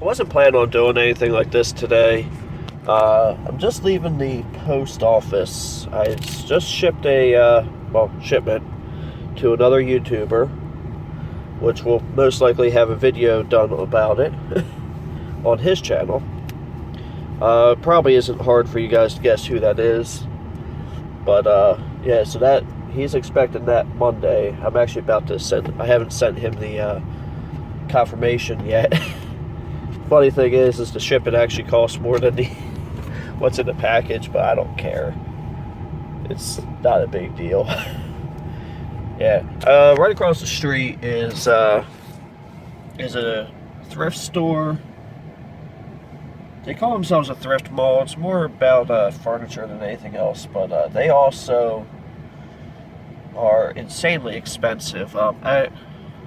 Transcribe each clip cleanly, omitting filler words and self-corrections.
I wasn't planning on doing anything like this today. I'm just leaving the post office. I just shipped a, shipment to another YouTuber, which will most likely have a video done about it on his channel. Probably isn't hard for you guys to guess who that is. But, yeah, so that, he's expecting that Monday. I'm actually about to I haven't sent him the, confirmation yet. Funny thing is the shipping actually costs more than the what's in the package, but I don't care. It's not a big deal. Yeah, right across the street is a thrift store. They call themselves a thrift mall. It's more about furniture than anything else, but they also are insanely expensive.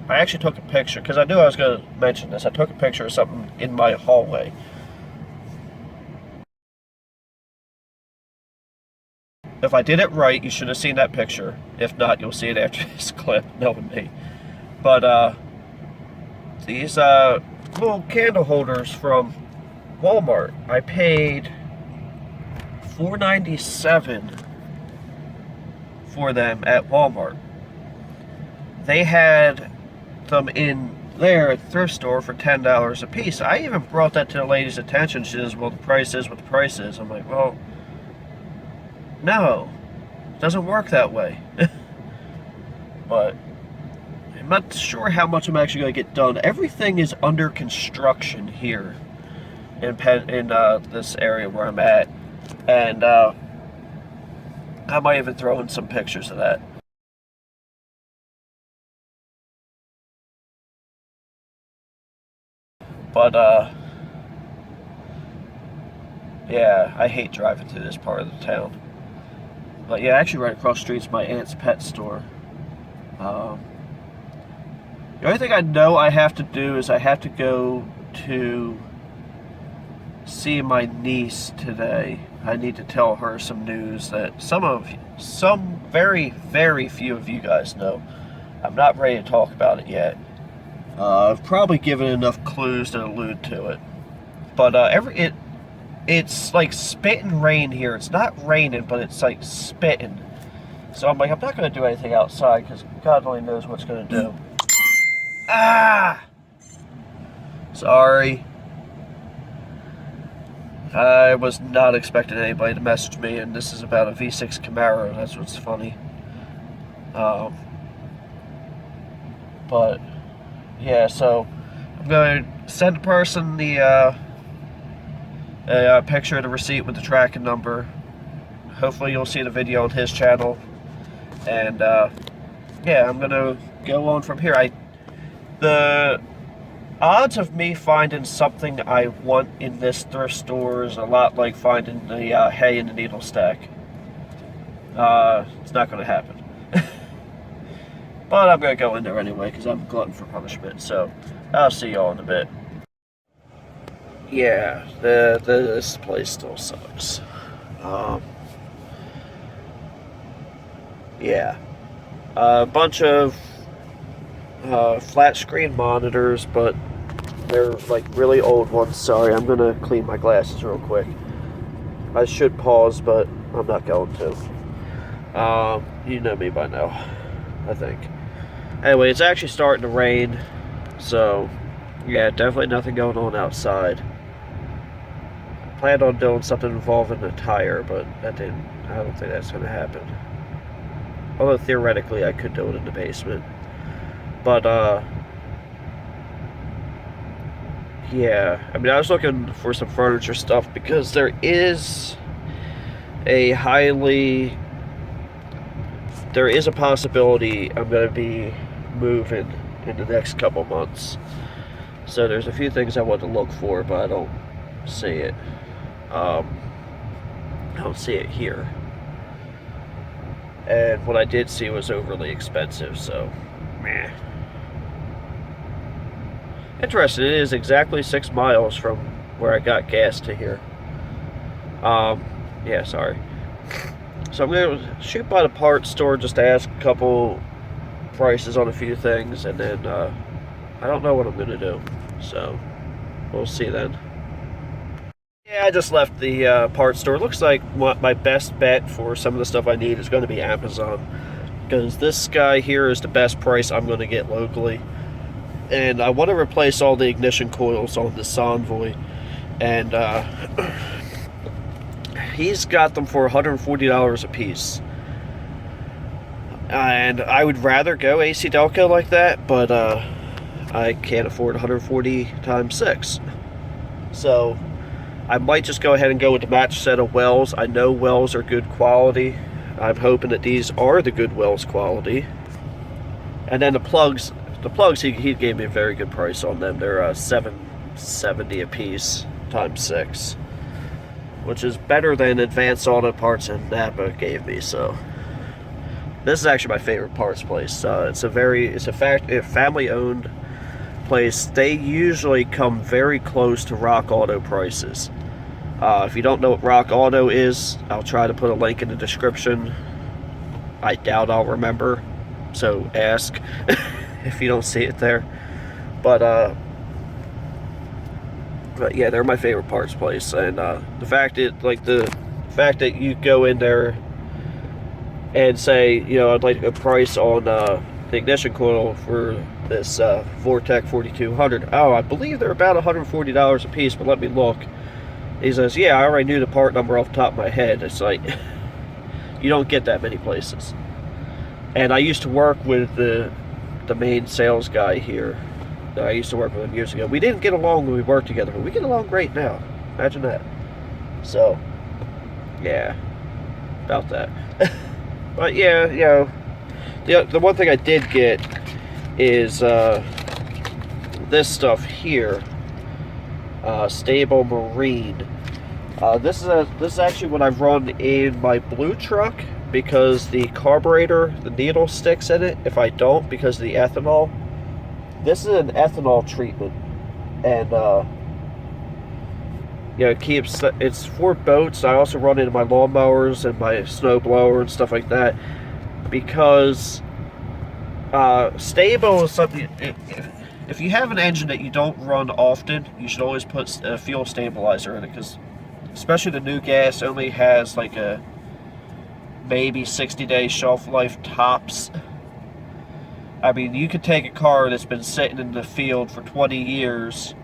I actually took a picture, because I knew I was going to mention this. I took a picture of something in my hallway. If I did it right, you should have seen that picture. If not, you'll see it after this clip, knowing me. But, these, little candle holders from Walmart, I paid $4.97 for them at Walmart. They had them in there at the thrift store for $10 a piece. I even brought that to the lady's attention. She says, well, the price is what the price is. I'm like, well, no, it doesn't work that way. But I'm not sure how much I'm actually going to get done. Everything is under construction here in this area where I'm at. And I might even throw in some pictures of that. But, yeah, I hate driving through this part of the town. But yeah, actually right across the street is my aunt's pet store. The only thing I know I have to do is I have to go to see my niece today. I need to tell her some news that some very, very few of you guys know. I'm not ready to talk about it yet. I've probably given enough clues to allude to it. But it's like spitting rain here. It's not raining, but it's like spitting. So I'm like, I'm not going to do anything outside because God only knows what's going to do. Ah! Sorry. I was not expecting anybody to message me, and this is about a V6 Camaro. That's what's funny. But yeah, so I'm going to send the person a picture of the receipt with the tracking number. Hopefully you'll see the video on his channel. And yeah, I'm going to go on from here. The odds of me finding something I want in this thrift store is a lot like finding the hay in the needle stack. It's not going to happen. But I'm going to go in there anyway because I'm a glutton for punishment. So I'll see y'all in a bit. Yeah, this place still sucks. Yeah. A bunch of flat screen monitors, but they're like really old ones. Sorry, I'm gonna clean my glasses real quick. I should pause, but I'm not going to. You know me by now, I think. Anyway, it's actually starting to rain, so yeah, definitely nothing going on outside. I planned on doing something involving a tire, but I don't think that's gonna happen. Although theoretically I could do it in the basement. But yeah, I mean, I was looking for some furniture stuff because there is a possibility I'm going to be moving in the next couple months. So there's a few things I want to look for, but I don't see it. I don't see it here. And what I did see was overly expensive, so meh. Interesting, it is exactly 6 miles from where I got gas to here. Yeah, sorry. So I'm going to shoot by the parts store just to ask a couple prices on a few things, and then I don't know what I'm going to do. So we'll see then. Yeah, I just left the parts store. Looks like my best bet for some of the stuff I need is going to be Amazon, because this guy here is the best price I'm going to get locally. And I want to replace all the ignition coils on the Sonvoy, and he's got them for $140 a piece. And I would rather go AC Delco like that, but I can't afford 140 times 6. So I might just go ahead and go with the match set of wells. I know wells are good quality. I'm hoping that these are the good wells quality. And then the plugs he gave me a very good price on them. They're $770 a piece times 6, which is better than Advanced Auto Parts and Napa gave me. So this is actually my favorite parts place. It's a family-owned place. They usually come very close to Rock Auto prices. If you don't know what Rock Auto is, I'll try to put a link in the description. I doubt I'll remember, so ask if you don't see it there. But yeah, they're my favorite parts place, and the fact that you go in there and say, I'd like a price on the ignition coil for this Vortec 4200. Oh, I believe they're about $140 a piece, but let me look. He says, yeah, I already knew the part number off the top of my head. It's like, you don't get that many places. And I used to work with the main sales guy here. I used to work with him years ago. We didn't get along when we worked together, but we get along great now. Imagine that. So, yeah, about that. But yeah, the one thing I did get is this stuff here, Stable Marine. This is actually what I've run in my blue truck, because the carburetor, the needle sticks in it if I don't, because of the ethanol. This is an ethanol treatment, and it's for boats. I also run it in my lawnmowers and my snow blower and stuff like that, because stable is something. If you have an engine that you don't run often, you should always put a fuel stabilizer in it, because especially the new gas only has like a maybe 60-day shelf life tops. I mean, you could take a car that's been sitting in the field for 20 years,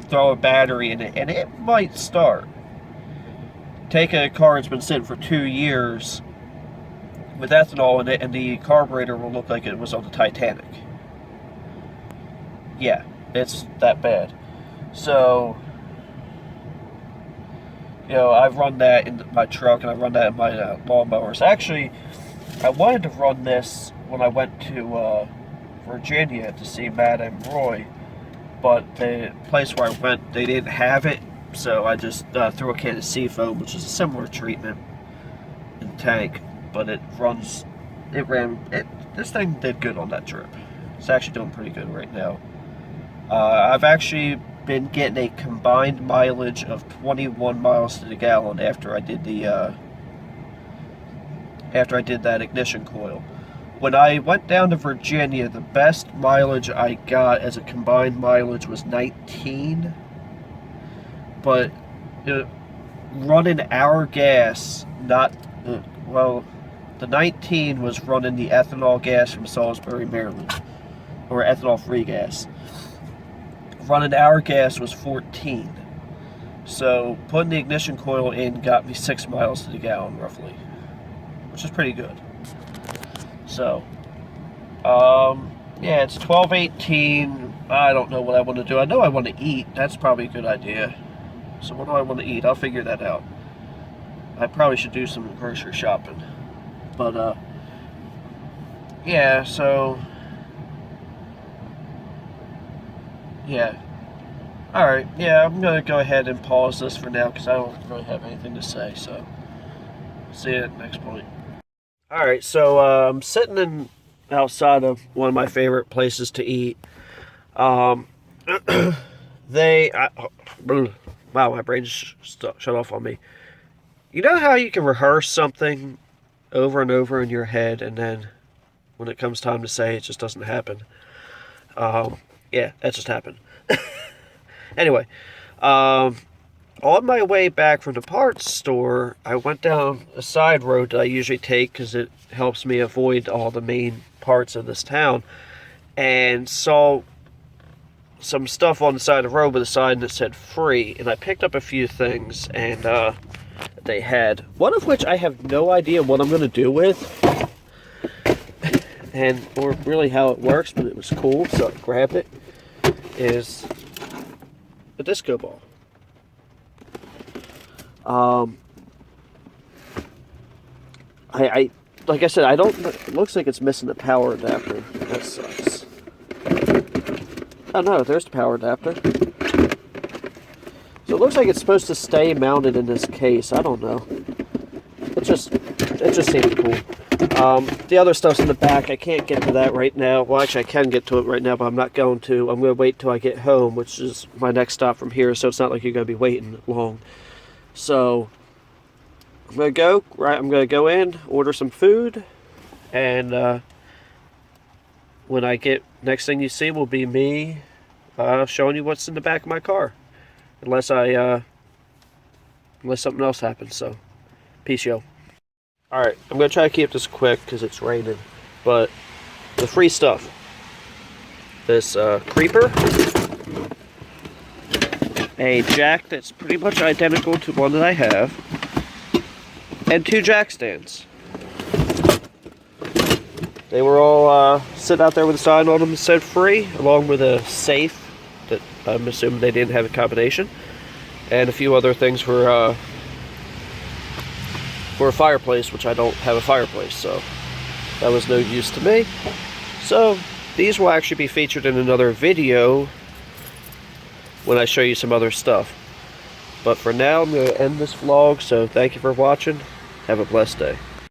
throw a battery in it, and it might start. Take a car that's been sitting for 2 years with ethanol in it, and the carburetor will look like it was on the Titanic. Yeah, it's that bad. So, I've run that in my truck, and I've run that in my lawnmowers. Actually, I wanted to run this when I went to Virginia to see Matt and Roy, but the place where I went, they didn't have it, so I just threw a can of Seafoam, which is a similar treatment in the tank, but this thing did good on that trip. It's actually doing pretty good right now. I've actually been getting a combined mileage of 21 miles to the gallon after I did that ignition coil. When I went down to Virginia, the best mileage I got as a combined mileage was 19. But running our gas, the 19 was running the ethanol gas from Salisbury, Maryland, or ethanol-free gas. Running our gas was 14. So putting the ignition coil in got me 6 miles to the gallon, roughly, which is pretty good. So, yeah, it's 12:18. I don't know what I want to do. I know I want to eat. That's probably a good idea. So what do I want to eat? I'll figure that out. I probably should do some grocery shopping. But, yeah, so, yeah. Alright, yeah, I'm going to go ahead and pause this for now, because I don't really have anything to say, so see you at the next point. Alright, so I'm sitting outside of one of my favorite places to eat. Wow, my brain just shut off on me. You know how you can rehearse something over and over in your head, and then when it comes time to say it just doesn't happen? Yeah, that just happened. Anyway, on my way back from the parts store, I went down a side road that I usually take because it helps me avoid all the main parts of this town, and saw some stuff on the side of the road with a sign that said free, and I picked up a few things, and they had one of which I have no idea what I'm going to do with, and or really how it works, but it was cool, so I grabbed it. Is a disco ball. I like I said, I don't. It looks like it's missing the power adapter. That sucks. Oh no, there's the power adapter. So it looks like it's supposed to stay mounted in this case. I don't know. It just seemed cool. The other stuff's in the back. I can't get to that right now. Well, actually, I can get to it right now, but I'm not going to. I'm going to wait till I get home, which is my next stop from here, so it's not like you're going to be waiting long. So, I'm going to go, right, I'm going to go in, order some food, and when I get, next thing you see will be me showing you what's in the back of my car. Unless something else happens, so, peace, yo. Alright, I'm going to try to keep this quick because it's raining, but the free stuff. This creeper, a jack that's pretty much identical to one that I have, and 2 jack stands. They were all sitting out there with a sign on them that said free, along with a safe that I'm assuming they didn't have a combination, and a few other things for a fireplace, which I don't have a fireplace, so that was no use to me. So these will actually be featured in another video when I show you some other stuff. But for now, I'm going to end this vlog, so thank you for watching. Have a blessed day.